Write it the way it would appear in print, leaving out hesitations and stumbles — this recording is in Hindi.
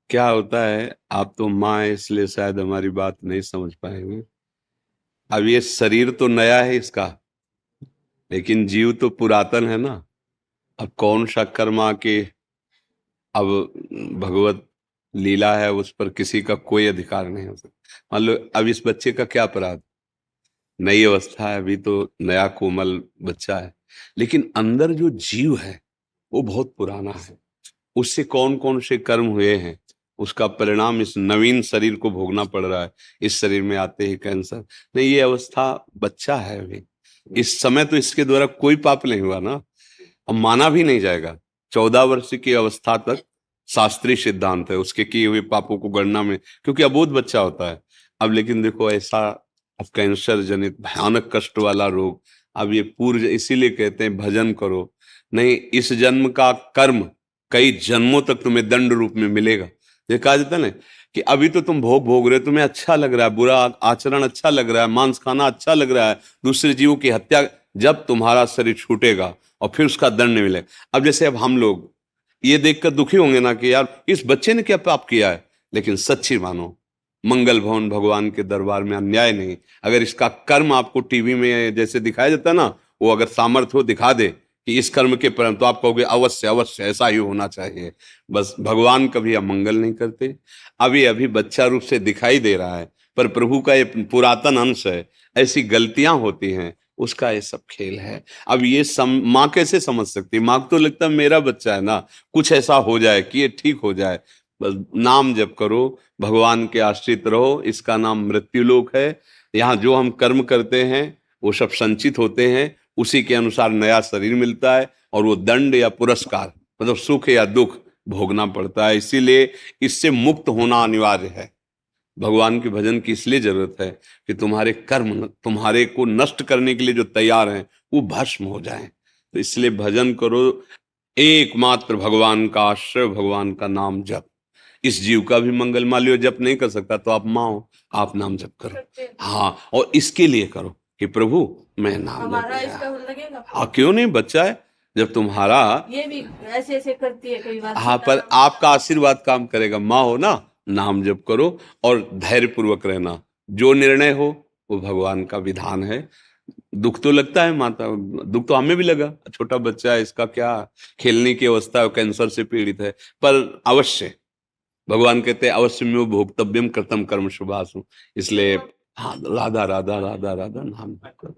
क्या होता है, आप तो माँ है इसलिए शायद हमारी बात नहीं समझ पाएंगे। अब ये शरीर तो नया है इसका, लेकिन जीव तो पुरातन है ना। अब कौन सा कर्मा के, अब भगवत लीला है, उस पर किसी का कोई अधिकार नहीं हो सकता। मान लो अब इस बच्चे का क्या अपराध, नई अवस्था है, अभी तो नया कोमल बच्चा है, लेकिन अंदर जो जीव है वो बहुत पुराना है। उससे कौन कौन से कर्म हुए हैं, उसका परिणाम इस नवीन शरीर को भोगना पड़ रहा है। इस शरीर में आते ही कैंसर, नहीं ये अवस्था, बच्चा है अभी, इस समय तो इसके द्वारा कोई पाप नहीं हुआ ना। अब माना भी नहीं जाएगा। 14 वर्ष की अवस्था तक शास्त्रीय सिद्धांत है उसके किए हुए पापों को गणना में, क्योंकि अबोध बच्चा होता है। अब लेकिन देखो ऐसा, अब कैंसर जनित भयानक कष्ट वाला रोग, अब ये पूर्व, इसीलिए कहते हैं भजन करो। नहीं, इस जन्म का कर्म कई जन्मों तक तुम्हें दंड रूप में मिलेगा। ये कहा जाता है ना कि अभी तो तुम भोग भोग रहे हो, तुम्हें अच्छा लग रहा है, बुरा आचरण अच्छा लग रहा है, मांस खाना अच्छा लग रहा है, दूसरे जीवों की हत्या, जब तुम्हारा शरीर छूटेगा और फिर उसका दंड मिलेगा। अब जैसे अब हम लोग ये देखकर दुखी होंगे ना कि यार इस बच्चे ने क्या पाप किया है, लेकिन सच्ची मानो, मंगल भवन भगवान के दरबार में अन्याय नहीं। अगर इसका कर्म आपको टीवी में जैसे दिखाया जाता है ना, वो अगर सामर्थ्य हो दिखा दे कि इस कर्म के परिणाम, तो आप कहोगे अवश्य अवश्य ऐसा ही होना चाहिए। बस भगवान कभी अमंगल नहीं करते। अभी अभी बच्चा रूप से दिखाई दे रहा है, पर प्रभु का ये पुरातन अंश है, ऐसी गलतियां होती हैं, उसका ये सब खेल है। अब ये माँ कैसे समझ सकती है? माँ को तो लगता है मेरा बच्चा है ना, कुछ ऐसा हो जाए कि ये ठीक हो जाए। बस नाम जप करो, भगवान के आश्रित रहो, इसका नाम मृत्युलोक है। यहाँ जो हम कर्म करते हैं वो सब संचित होते हैं, उसी के अनुसार नया शरीर मिलता है, और वो दंड या पुरस्कार, मतलब सुख या दुख भोगना पड़ता है। इसीलिए इससे मुक्त होना अनिवार्य है। भगवान के भजन की इसलिए जरूरत है कि तुम्हारे कर्म तुम्हारे को नष्ट करने के लिए जो तैयार हैं वो भस्म हो जाएं। तो इसलिए भजन करो, एकमात्र भगवान का आश्रय, भगवान का नाम जप। इस जीव का भी मंगल, मान लियो जप नहीं कर सकता तो आप माँ हो, आप नाम जप करो। हाँ, और इसके लिए करो कि प्रभु मैं नाम जप हमारा लिया। इसका लगेगा। हाँ क्यों नहीं, बच्चा है जब तुम्हारा। ये भी ऐसे ऐसे करती है कई बार हाँ, सीधा पर नाम आपका आशीर्वाद काम करेगा, माँ हो ना, नाम जप करो और धैर्य पूर्वक रहना। जो निर्णय हो वो भगवान का विधान है। दुख तो लगता है माता, दुख तो हमें भी लगा, छोटा बच्चा है, इसका क्या खेलने की अवस्था है, कैंसर से पीड़ित है, पर अवश्य भगवान कहते हैं अवश्य में भोक्तव्यम कृतम कर्म शुभासु। इसलिए हाँ, राधा राधा राधा राधा नाम जप करो।